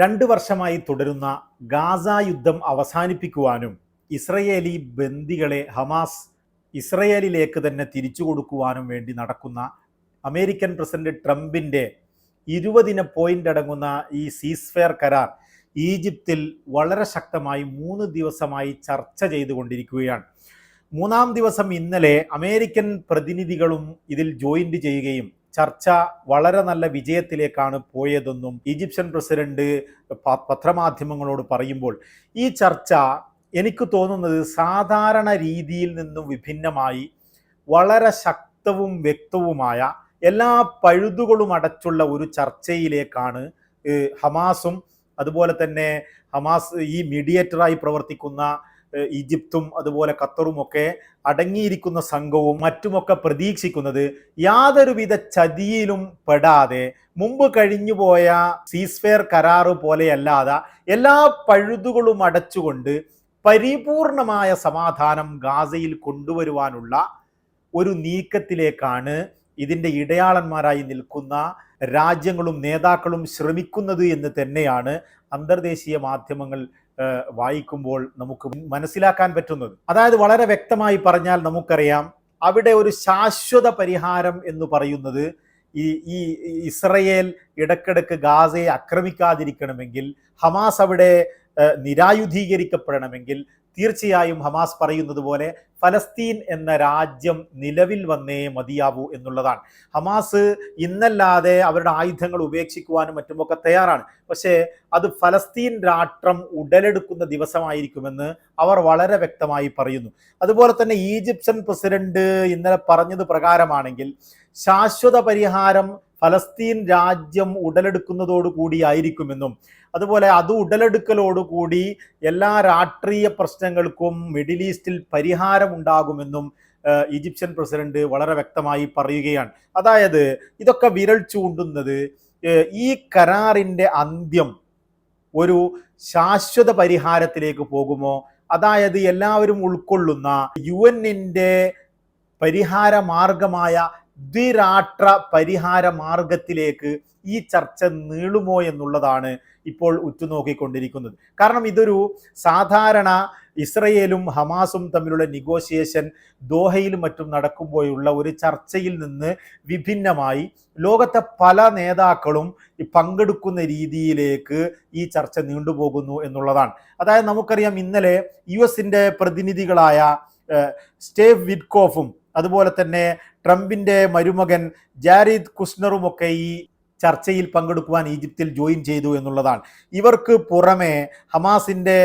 2 വർഷമായി തുടരുന്ന ഗാസ യുദ്ധം അവസാനിപ്പിക്കുവാനും ഇസ്രയേലി ബന്ദികളെ ഹമാസ് ഇസ്രയേലിലേക്ക് തന്നെ തിരിച്ചു കൊടുക്കുവാനും വേണ്ടി നടക്കുന്ന അമേരിക്കൻ പ്രസിഡന്റ് ട്രംപിൻ്റെ 20 പോയിന്റ് അടങ്ങുന്ന ഈ സീസ്ഫെയർ കരാർ ഈജിപ്തിൽ വളരെ ശക്തമായി 3 ദിവസമായി ചർച്ച ചെയ്തുകൊണ്ടിരിക്കുകയാണ്. 3-ാം ദിവസം ഇന്നലെ അമേരിക്കൻ പ്രതിനിധികളും ഇതിൽ ജോയിന്റ് ചെയ്യുകയും ചർച്ച വളരെ നല്ല വിജയത്തിലേക്കാണ് പോയതെന്നും ഈജിപ്ഷ്യൻ പ്രസിഡന്റ് പത്രമാധ്യമങ്ങളോട് പറയുമ്പോൾ ഈ ചർച്ച എനിക്ക് തോന്നുന്നത് സാധാരണ രീതിയിൽ നിന്നും വിഭിന്നമായി വളരെ ശക്തവും വ്യക്തവുമായ എല്ലാ പഴുതുകളും അടച്ചുള്ള ഒരു ചർച്ചയിലേക്കാണ് ഹമാസും അതുപോലെ തന്നെ ഹമാസ് ഈ മീഡിയേറ്ററായി പ്രവർത്തിക്കുന്ന ഈജിപ്തും അതുപോലെ ഖത്തറുമൊക്കെ അടങ്ങിയിരിക്കുന്ന സംഘവും മറ്റുമൊക്കെ പ്രതീക്ഷിക്കുന്നത് യാതൊരുവിധ ചതിയിലും പെടാതെ മുമ്പ് കഴിഞ്ഞുപോയ സീസ്ഫെയർ കരാറ് പോലെയല്ലാതെ എല്ലാ പഴുതുകളും അടച്ചുകൊണ്ട് പരിപൂർണമായ സമാധാനം ഗാസയിൽ കൊണ്ടുവരുവാനുള്ള ഒരു നീക്കത്തിലേക്കാണ് ഇതിൻ്റെ ഇടയാളന്മാരായി നിൽക്കുന്ന രാജ്യങ്ങളും നേതാക്കളും ശ്രമിക്കുന്നത് എന്ന് തന്നെയാണ് അന്തർദേശീയ മാധ്യമങ്ങൾ വായിക്കുമ്പോൾ നമുക്ക് മനസ്സിലാക്കാൻ പറ്റുന്നത്. അതായത് വളരെ വ്യക്തമായി പറഞ്ഞാൽ നമുക്കറിയാം, അവിടെ ഒരു ശാശ്വത പരിഹാരം എന്ന് പറയുന്നത് ഈ ഇസ്രയേൽ ഇടക്കിടക്ക് ഗാസയെ ആക്രമിക്കാതിരിക്കണമെങ്കിൽ, ഹമാസ് അവിടെ നിരായുധീകരിക്കപ്പെടണമെങ്കിൽ തീർച്ചയായും ഹമാസ് പറയുന്നത് പോലെ ഫലസ്തീൻ എന്ന രാജ്യം നിലവിൽ വന്നേ മതിയാവൂ എന്നുള്ളതാണ്. ഹമാസ് ഇന്നല്ലാതെ അവരുടെ ആയുധങ്ങൾ ഉപേക്ഷിക്കുവാനും മറ്റുമൊക്കെ തയ്യാറാണ്. പക്ഷേ അത് ഫലസ്തീൻ രാഷ്ട്രം ഉടലെടുക്കുന്ന ദിവസമായിരിക്കുമെന്ന് അവർ വളരെ വ്യക്തമായി പറയുന്നു. അതുപോലെ തന്നെ ഈജിപ്ഷ്യൻ പ്രസിഡന്റ് ഇന്നലെ പറഞ്ഞത് പ്രകാരമാണെങ്കിൽ ശാശ്വത പരിഹാരം ഫലസ്തീൻ രാജ്യം ഉടലെടുക്കുന്നതോടുകൂടിയായിരിക്കുമെന്നും അതുപോലെ അത് ഉടലെടുക്കലോടുകൂടി എല്ലാ രാഷ്ട്രീയ പ്രശ്നങ്ങൾക്കും മിഡിൽ ഈസ്റ്റിൽ പരിഹാരമുണ്ടാകുമെന്നും ഈജിപ്ഷ്യൻ പ്രസിഡന്റ് വളരെ വ്യക്തമായി പറയുകയാണ്. അതായത് ഇതൊക്കെ വിരൽ ചൂണ്ടുന്നത് ഈ കരാറിൻ്റെ അന്ത്യം ഒരു ശാശ്വത പരിഹാരത്തിലേക്ക് പോകുമോ, അതായത് എല്ലാവരും ഉൾക്കൊള്ളുന്ന UN-ന്റെ പരിഹാര മാർഗമായ ദ്വിരാഷ്ട്ര പരിഹാര മാർഗത്തിലേക്ക് ഈ ചർച്ച നീളുമോ എന്നുള്ളതാണ് ഇപ്പോൾ ഉറ്റുനോക്കിക്കൊണ്ടിരിക്കുന്നത്. കാരണം ഇതൊരു സാധാരണ ഇസ്രയേലും ഹമാസും തമ്മിലുള്ള നെഗോഷിയേഷൻ ദോഹയിലും മറ്റും നടക്കുമ്പോഴുള്ള ഒരു ചർച്ചയിൽ നിന്ന് വിഭിന്നമായി ലോകത്തെ പല നേതാക്കളും പങ്കെടുക്കുന്ന രീതിയിലേക്ക് ഈ ചർച്ച നീണ്ടുപോകുന്നു എന്നുള്ളതാണ്. അതായത് നമുക്കറിയാം, ഇന്നലെ US-ന്റെ പ്രതിനിധികളായ സ്റ്റേവ് വിറ്റ്കോഫും അതുപോലെ തന്നെ ട്രംപിൻ്റെ മരുമകൻ ജാരിദ് കുഷ്നറുമൊക്കെ ഈ ചർച്ചയിൽ പങ്കെടുക്കുവാൻ ഈജിപ്തിൽ ജോയിൻ ചെയ്തു എന്നുള്ളതാണ്. ഇവർക്ക് പുറമെ ഹമാസിൻ്റെ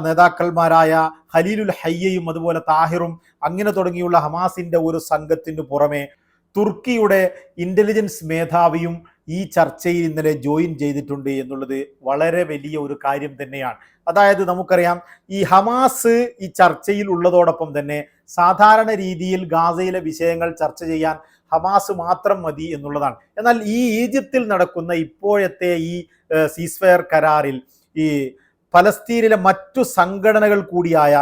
നേതാക്കന്മാരായ ഖലീലുൽ ഹയ്യയും അതുപോലെ താഹിറും അങ്ങനെ തുടങ്ങിയുള്ള ഹമാസിൻ്റെ ഒരു സംഘത്തിന് പുറമെ തുർക്കിയുടെ ഇൻ്റലിജൻസ് മേധാവിയും ഈ ചർച്ചയിൽ ഇന്നലെ ജോയിൻ ചെയ്തിട്ടുണ്ട് എന്നുള്ളത് വളരെ വലിയ ഒരു കാര്യം തന്നെയാണ്. അതായത് നമുക്കറിയാം, ഈ ഹമാസ് ഈ ചർച്ചയിൽ ഉള്ളതോടൊപ്പം തന്നെ സാധാരണ രീതിയിൽ ഗാസയിലെ വിഷയങ്ങൾ ചർച്ച ചെയ്യാൻ ഹമാസ് മാത്രം മതി എന്നുള്ളതാണ്. എന്നാൽ ഈ ഈജിപ്തിൽ നടക്കുന്ന ഇപ്പോഴത്തെ ഈ സീസ്ഫെയർ കരാറിൽ ഈ ഫലസ്തീനിലെ മറ്റു സംഘടനകൾ കൂടിയായ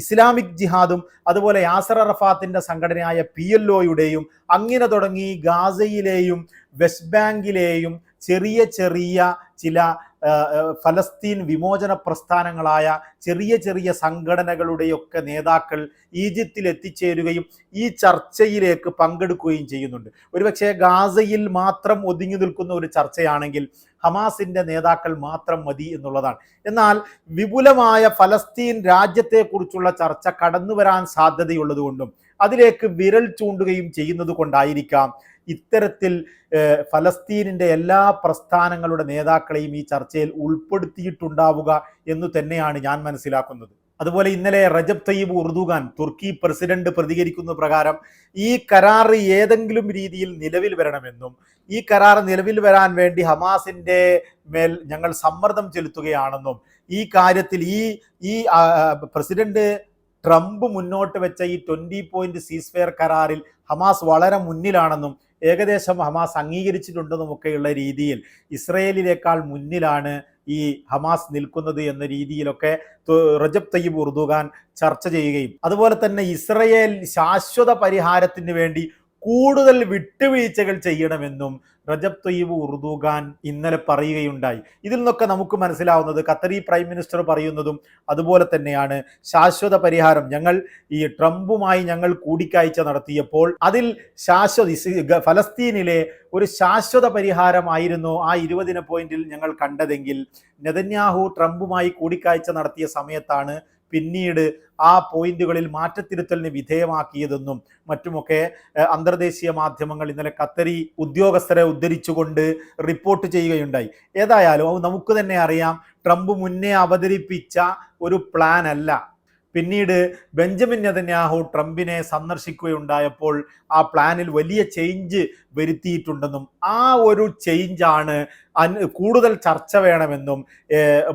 ഇസ്ലാമിക് ജിഹാദും അതുപോലെ യാസർ അറഫാത്തിൻ്റെ സംഘടനയായ PLOയുടെയും അങ്ങനെ തുടങ്ങി ഗാസയിലെയും വെസ്റ്റ് ബാങ്കിലെയും ചെറിയ ചെറിയ ചില ഫലസ്തീൻ വിമോചന പ്രസ്ഥാനങ്ങളായ ചെറിയ ചെറിയ സംഘടനകളുടെയൊക്കെ നേതാക്കൾ ഈജിപ്തിൽ എത്തിച്ചേരുകയും ഈ ചർച്ചയിലേക്ക് പങ്കെടുക്കുകയും ചെയ്യുന്നുണ്ട്. ഒരുപക്ഷെ ഗാസയിൽ മാത്രം ഒതുങ്ങി നിൽക്കുന്ന ഒരു ചർച്ചയാണെങ്കിൽ ഹമാസിൻ്റെ നേതാക്കൾ മാത്രം മതി എന്നുള്ളതാണ്. എന്നാൽ വിപുലമായ ഫലസ്തീൻ രാജ്യത്തെക്കുറിച്ചുള്ള ചർച്ച കടന്നു വരാൻ സാധ്യതയുള്ളതുകൊണ്ടും അതിലേക്ക് വിരൽ ചൂണ്ടുകയും ചെയ്യുന്നത് കൊണ്ടായിരിക്കാം ഇത്തരത്തിൽ ഫലസ്തീനിൻ്റെ എല്ലാ പ്രസ്ഥാനങ്ങളുടെ നേതാക്കളെയും ഈ ചർച്ചയിൽ ഉൾപ്പെടുത്തിയിട്ടുണ്ടാവുക എന്ന് തന്നെയാണ് ഞാൻ മനസ്സിലാക്കുന്നത്. അതുപോലെ ഇന്നലെ റജബ് തയ്യിബ് ഉർദുഗാൻ തുർക്കി പ്രസിഡന്റ് പ്രതികരിക്കുന്ന പ്രകാരം ഈ കരാർ ഏതെങ്കിലും രീതിയിൽ നിലവിൽ വരണമെന്നും ഈ കരാർ നിലവിൽ വരാൻ വേണ്ടി ഹമാസിൻ്റെ മേൽ ഞങ്ങൾ സമ്മർദ്ദം ചെലുത്തുകയാണെന്നും ഈ കാര്യത്തിൽ ഈ പ്രസിഡന്റ് ട്രംപ് മുന്നോട്ട് വെച്ച ഈ 20 പോയിന്റ് സീസ്ഫെയർ കരാറിൽ ഹമാസ് വളരെ മുന്നിലാണെന്നും ഏകദേശം ഹമാസ് അംഗീകരിച്ചിട്ടുണ്ടെന്നുമൊക്കെയുള്ള രീതിയിൽ ഇസ്രയേലിനേക്കാൾ മുന്നിലാണ് ഈ ഹമാസ് നിൽക്കുന്നത് എന്ന രീതിയിലൊക്കെ റജബ് തയ്യിബ് ഉർദുഗാൻ ചർച്ച ചെയ്യുകയും അതുപോലെ തന്നെ ഇസ്രയേൽ ശാശ്വത പരിഹാരത്തിന് വേണ്ടി കൂടുതൽ വിട്ടുവീഴ്ചകൾ ചെയ്യണമെന്നും റജബ് തയ്യിബ് ഉർദുഗാൻ ഇന്നലെ പറയുകയുണ്ടായി. ഇതിൽ നിന്നൊക്കെ നമുക്ക് മനസ്സിലാവുന്നത് ഖത്തറി പ്രൈം മിനിസ്റ്റർ പറയുന്നതും അതുപോലെ തന്നെയാണ്. ശാശ്വത പരിഹാരം, ഞങ്ങൾ ഈ ട്രംപുമായി ഞങ്ങൾ കൂടിക്കാഴ്ച നടത്തിയപ്പോൾ അതിൽ ഫലസ്തീനിലെ ഒരു ശാശ്വത പരിഹാരമായിരുന്നു ആ 20 പോയിന്റിൽ ഞങ്ങൾ കണ്ടതെങ്കിൽ നെതന്യാഹു ട്രംപുമായി കൂടിക്കാഴ്ച നടത്തിയ സമയത്താണ് പിന്നീട് ആ പോയിന്റുകളിൽ മാറ്റത്തിരുത്തലിന് വിധേയമാക്കിയതെന്നും മറ്റുമൊക്കെ അന്തർദേശീയ മാധ്യമങ്ങൾ ഇന്നലെ ഖത്തറി ഉദ്യോഗസ്ഥരെ ഉദ്ധരിച്ചുകൊണ്ട് റിപ്പോർട്ട് ചെയ്യുകയുണ്ടായി. ഏതായാലും അത് നമുക്ക് തന്നെ അറിയാം, ട്രംപ് മുന്നേ അവതരിപ്പിച്ച ഒരു പ്ലാൻ അല്ല. പിന്നീട് ബെഞ്ചമിൻ നെതന്യാഹു ട്രംപിനെ സന്ദർശിക്കുകയുണ്ടായപ്പോൾ ആ പ്ലാനിൽ വലിയ ചേഞ്ച് വരുത്തിയിട്ടുണ്ടെന്നും ആ ഒരു ചേഞ്ചാണ് കൂടുതൽ ചർച്ച വേണമെന്നും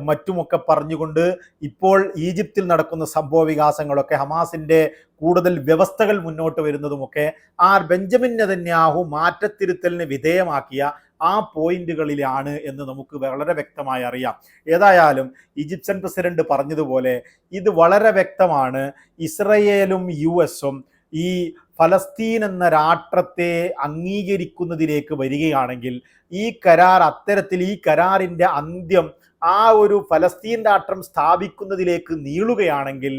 മറ്റുമൊക്കെ പറഞ്ഞുകൊണ്ട് ഇപ്പോൾ ഈജിപ്തിൽ നടക്കുന്ന സംഭവ വികാസങ്ങളൊക്കെ, ഹമാസിന്റെ കൂടുതൽ വ്യവസ്ഥകൾ മുന്നോട്ട് വരുന്നതുമൊക്കെ ആ ബെഞ്ചമിൻ നെതന്യാഹു മാറ്റത്തിരുത്തലിന് വിധേയമാക്കിയ ആ പോയിന്റുകളിലാണ് എന്ന് നമുക്ക് വളരെ വ്യക്തമായി അറിയാം. ഏതായാലും ഈജിപ്ഷ്യൻ പ്രസിഡന്റ് പറഞ്ഞതുപോലെ ഇത് വളരെ വ്യക്തമാണ്. ഇസ്രയേലും US-ഉം ഈ ഫലസ്തീൻ എന്ന രാഷ്ട്രത്തെ അംഗീകരിക്കുന്നതിലേക്ക് വരികയാണെങ്കിൽ, ഈ കരാർ അത്തരത്തിൽ ഈ കരാറിൻ്റെ അന്ത്യം ആ ഒരു ഫലസ്തീൻ രാഷ്ട്രം സ്ഥാപിക്കുന്നതിലേക്ക് നീളുകയാണെങ്കിൽ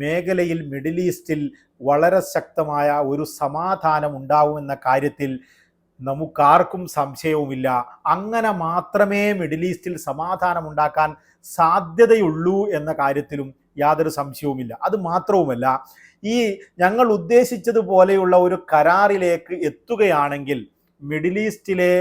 മേഖലയിൽ മിഡിൽ ഈസ്റ്റിൽ വളരെ ശക്തമായ ഒരു സമാധാനം ഉണ്ടാവുമെന്ന കാര്യത്തിൽ നമുക്കാർക്കും സംശയവുമില്ല. അങ്ങനെ മാത്രമേ മിഡിൽ ഈസ്റ്റിൽ സമാധാനം ഉണ്ടാക്കാൻ സാധ്യതയുള്ളൂ എന്ന കാര്യത്തിലും യാതൊരു സംശയവുമില്ല. അത് മാത്രവുമല്ല, ഈ ഞങ്ങൾ ഉദ്ദേശിച്ചതുപോലെയുള്ള ഒരു കരാറിലേക്ക് എത്തുകയാണെങ്കിൽ മിഡിൽ ഈസ്റ്റിലെ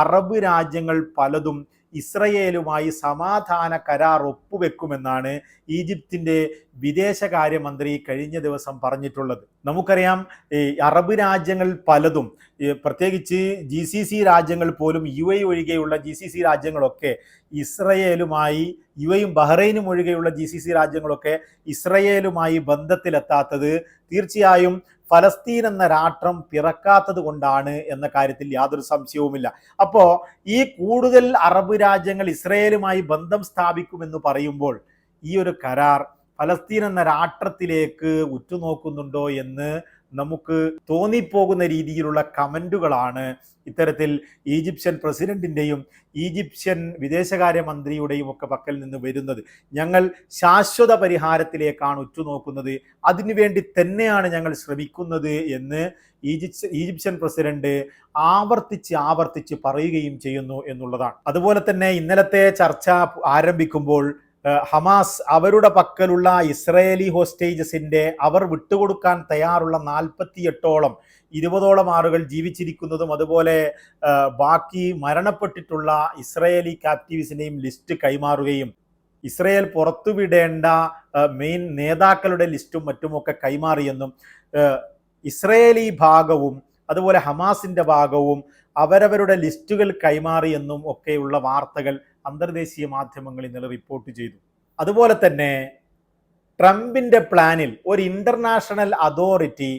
അറബ് രാജ്യങ്ങൾ പലതും ഇസ്രയേലുമായി സമാധാന കരാർ ഒപ്പുവെക്കുമെന്നാണ് ഈജിപ്തിൻ്റെ വിദേശകാര്യമന്ത്രി കഴിഞ്ഞ ദിവസം പറഞ്ഞിട്ടുള്ളത്. നമുക്കറിയാം, ഈ അറബ് രാജ്യങ്ങൾ പലതും, പ്രത്യേകിച്ച് GCC രാജ്യങ്ങൾ പോലും, UAE ഒഴികെയുള്ള GCC രാജ്യങ്ങളൊക്കെ ഇസ്രയേലുമായി, UAEയും ബഹ്റൈനും ഒഴികെയുള്ള GCC രാജ്യങ്ങളൊക്കെ ഇസ്രയേലുമായി ബന്ധത്തിലെത്താത്തത് തീർച്ചയായും ഫലസ്തീൻ എന്ന രാഷ്ട്രം പിറക്കാത്തത് കൊണ്ടാണ് എന്ന കാര്യത്തിൽ യാതൊരു സംശയവുമില്ല. അപ്പോൾ ഈ കൂടുതൽ അറബ് രാജ്യങ്ങൾ ഇസ്രയേലുമായി ബന്ധം സ്ഥാപിക്കുമെന്ന് പറയുമ്പോൾ ഈ ഒരു കരാർ ഫലസ്തീൻ എന്ന രാഷ്ട്രത്തിലേക്ക് ഉറ്റുനോക്കുന്നുണ്ടോ എന്ന് നമുക്ക് തോന്നിപ്പോകുന്ന രീതിയിലുള്ള കമൻറ്റുകളാണ് ഇത്തരത്തിൽ ഈജിപ്ഷ്യൻ പ്രസിഡന്റിൻ്റെയും ഈജിപ്ഷ്യൻ വിദേശകാര്യമന്ത്രിയുടെയും ഒക്കെ പക്കൽ നിന്ന് വരുന്നത്. ഞങ്ങൾ ശാശ്വത പരിഹാരത്തിലേക്കാണ് ഉറ്റുനോക്കുന്നത്, അതിനുവേണ്ടി തന്നെയാണ് ഞങ്ങൾ ശ്രമിക്കുന്നത് എന്ന് ഈജിപ്ഷ്യൻ പ്രസിഡന്റ് ആവർത്തിച്ച് പറയുകയും ചെയ്യുന്നു എന്നുള്ളതാണ്. അതുപോലെ തന്നെ ഇന്നലത്തെ ചർച്ച ആരംഭിക്കുമ്പോൾ ഹമാസ് അവരുടെ പക്കലുള്ള ഇസ്രയേലി ഹോസ്റ്റേജസിന്റെ അവർ വിട്ടുകൊടുക്കാൻ തയ്യാറുള്ള 48ഓളം 20ഓളം ആളുകൾ ജീവിച്ചിരിക്കുന്നതും അതുപോലെ ബാക്കി മരണപ്പെട്ടിട്ടുള്ള ഇസ്രയേലി ക്യാപ്റ്റീവ്സിന്റെയും ലിസ്റ്റ് കൈമാറുകയും ഇസ്രയേൽ പുറത്തുവിടേണ്ട മെയിൻ നേതാക്കളുടെ ലിസ്റ്റും മറ്റുമൊക്കെ കൈമാറിയെന്നും ഇസ്രയേലി ഭാഗവും അതുപോലെ ഹമാസിന്റെ ഭാഗവും അവരവരുടെ ലിസ്റ്റുകൾ കൈമാറിയെന്നും ഒക്കെയുള്ള വാർത്തകൾ അന്തർദേശീയ മാധ്യമങ്ങൾ ഇന്നലെ റിപ്പോർട്ട് ചെയ്തു. അതുപോലെ തന്നെ ട്രംപിന്റെ പ്ലാനിൽ ഒരു ഇന്റർനാഷണൽ അതോറിറ്റി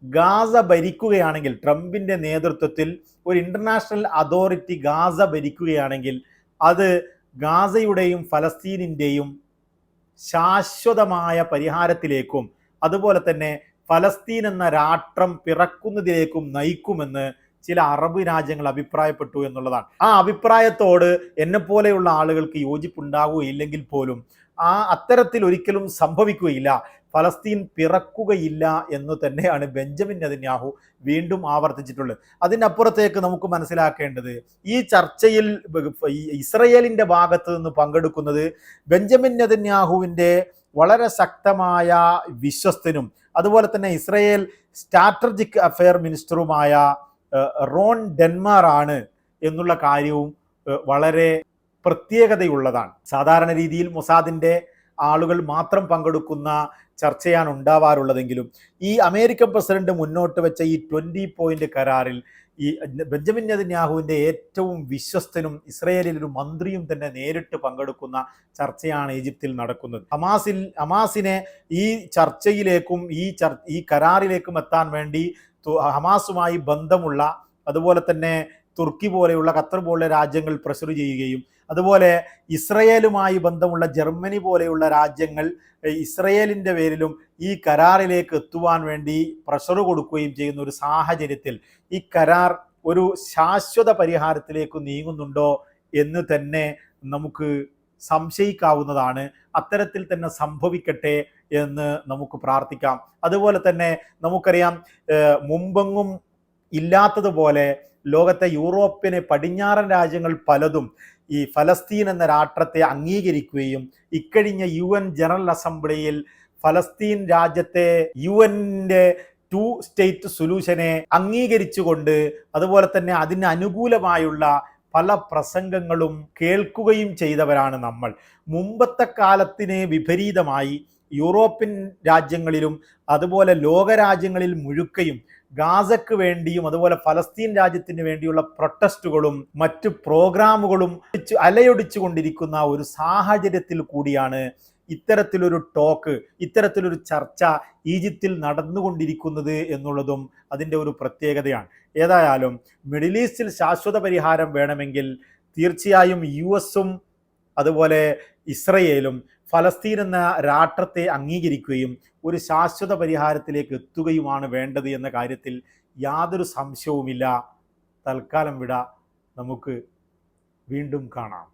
ഗാസ ഭരിക്കുകയാണെങ്കിൽ, ട്രംപിന്റെ നേതൃത്വത്തിൽ ഒരു ഇന്റർനാഷണൽ അതോറിറ്റി ഗാസ ഭരിക്കുകയാണെങ്കിൽ അത് ഗാസയുടെയും ഫലസ്തീനിൻ്റെയും ശാശ്വതമായ പരിഹാരത്തിലേക്കും അതുപോലെ തന്നെ ഫലസ്തീൻ എന്ന രാഷ്ട്രം പിറക്കുന്നതിലേക്കും നയിക്കുമെന്ന് ചില അറബ് രാജ്യങ്ങൾ അഭിപ്രായപ്പെട്ടു എന്നുള്ളതാണ്. ആ അഭിപ്രായത്തോട് എന്നെപ്പോലെയുള്ള ആളുകൾക്ക് യോജിപ്പുണ്ടാകുകയില്ലെങ്കിൽ പോലും അത്തരത്തിൽ ഒരിക്കലും സംഭവിക്കുകയില്ല, ഫലസ്തീൻ പിറക്കുകയില്ല എന്ന് തന്നെയാണ് ബെഞ്ചമിൻ നെതന്യാഹു വീണ്ടും ആവർത്തിച്ചിട്ടുള്ളത്. അതിനപ്പുറത്തേക്ക് നമുക്ക് മനസ്സിലാക്കേണ്ടത്, ഈ ചർച്ചയിൽ ഇസ്രയേലിന്റെ ഭാഗത്ത് നിന്ന് പങ്കെടുക്കുന്നത് ബെഞ്ചമിൻ നെതന്യാഹുവിൻ്റെ വളരെ ശക്തമായ വിശ്വസ്തനും അതുപോലെ തന്നെ ഇസ്രയേൽ സ്ട്രാറ്റജിക് അഫെയർ മിനിസ്റ്ററുമായ റോൺ ഡെൻമാർ ആണ് എന്നുള്ള കാര്യവും വളരെ പ്രത്യേകതയുള്ളതാണ്. സാധാരണ രീതിയിൽ മൊസാദിന്റെ ആളുകൾ മാത്രം പങ്കെടുക്കുന്ന ചർച്ചയാണ് ഉണ്ടാവാറുള്ളതെങ്കിലും ഈ അമേരിക്കൻ പ്രസിഡന്റ് മുന്നോട്ട് വെച്ച ഈ 20 പോയിന്റ് കരാറിൽ ഈ ബെഞ്ചമിൻ നെതന്യാഹുവിൻ്റെ ഏറ്റവും വിശ്വസ്തനും ഇസ്രയേലിൽ ഒരു മന്ത്രിയും തന്നെ നേരിട്ട് പങ്കെടുക്കുന്ന ചർച്ചയാണ് ഈജിപ്തിൽ നടക്കുന്നത്. ഹമാസിനെ ഈ ചർച്ചയിലേക്കും ഈ കരാറിലേക്കും എത്താൻ വേണ്ടി ഹമാസുമായി ബന്ധമുള്ള അതുപോലെ തന്നെ തുർക്കി പോലെയുള്ള ഖത്തർ പോലുള്ള രാജ്യങ്ങൾ പ്രഷർ ചെയ്യുകയും അതുപോലെ ഇസ്രയേലുമായി ബന്ധമുള്ള ജർമ്മനി പോലെയുള്ള രാജ്യങ്ങൾ ഇസ്രയേലിൻ്റെ പേരിലും ഈ കരാറിലേക്ക് എത്തുവാൻ വേണ്ടി പ്രഷർ കൊടുക്കുകയും ചെയ്യുന്ന ഒരു സാഹചര്യത്തിൽ ഈ കരാർ ഒരു ശാശ്വത പരിഹാരത്തിലേക്ക് നീങ്ങുന്നുണ്ടോ എന്ന് തന്നെ നമുക്ക് സംശയിക്കാവുന്നതാണ്. അത്തരത്തിൽ തന്നെ സംഭവിക്കട്ടെ എന്ന് നമുക്ക് പ്രാർത്ഥിക്കാം. അതുപോലെ തന്നെ നമുക്കറിയാം, മുമ്പെങ്ങും ഇല്ലാത്തതുപോലെ ലോകത്തെ യൂറോപ്പിന് പടിഞ്ഞാറൻ രാജ്യങ്ങൾ പലതും ഈ ഫലസ്തീൻ എന്ന രാഷ്ട്രത്തെ അംഗീകരിക്കുകയും ഇക്കഴിഞ്ഞ UN ജനറൽ അസംബ്ലിയിൽ ഫലസ്തീൻ രാജ്യത്തെ UN-ന്റെ 2 സ്റ്റേറ്റ് സൊല്യൂഷനെ അംഗീകരിച്ചുകൊണ്ട് അതുപോലെ തന്നെ അതിന് അനുകൂലമായുള്ള പല പ്രസംഗങ്ങളും കേൾക്കുകയും ചെയ്തവരാണ് നമ്മൾ. മുമ്പത്തെ കാലത്തിന് വിപരീതമായി യൂറോപ്യൻ രാജ്യങ്ങളിലും അതുപോലെ ലോകരാജ്യങ്ങളിൽ മുഴുക്കയും ഗാസയ്ക്ക് വേണ്ടിയും അതുപോലെ ഫലസ്തീൻ രാജ്യത്തിന് വേണ്ടിയുള്ള പ്രൊട്ടസ്റ്റുകളും മറ്റു പ്രോഗ്രാമുകളും അലയൊടിച്ചു കൊണ്ടിരിക്കുന്ന ഒരു സാഹചര്യത്തിൽ കൂടിയാണ് ഇത്തരത്തിലൊരു ടോക്ക്, ഇത്തരത്തിലൊരു ചർച്ച ഈജിപ്തിൽ നടന്നുകൊണ്ടിരിക്കുന്നത് എന്നുള്ളതും അതിൻ്റെ ഒരു പ്രത്യേകതയാണ്. ഏതായാലും മിഡിൽ ഈസ്റ്റിൽ ശാശ്വത പരിഹാരം വേണമെങ്കിൽ തീർച്ചയായും US-ഉം അതുപോലെ ഇസ്രയേലും ഫലസ്തീൻ എന്ന രാഷ്ട്രത്തെ അംഗീകരിക്കുകയും ഒരു ശാശ്വത പരിഹാരത്തിലേക്ക് എത്തുകയുമാണ് വേണ്ടത് എന്ന കാര്യത്തിൽ യാതൊരു സംശയവുമില്ല. തൽക്കാലം വിട, നമുക്ക് വീണ്ടും കാണാം.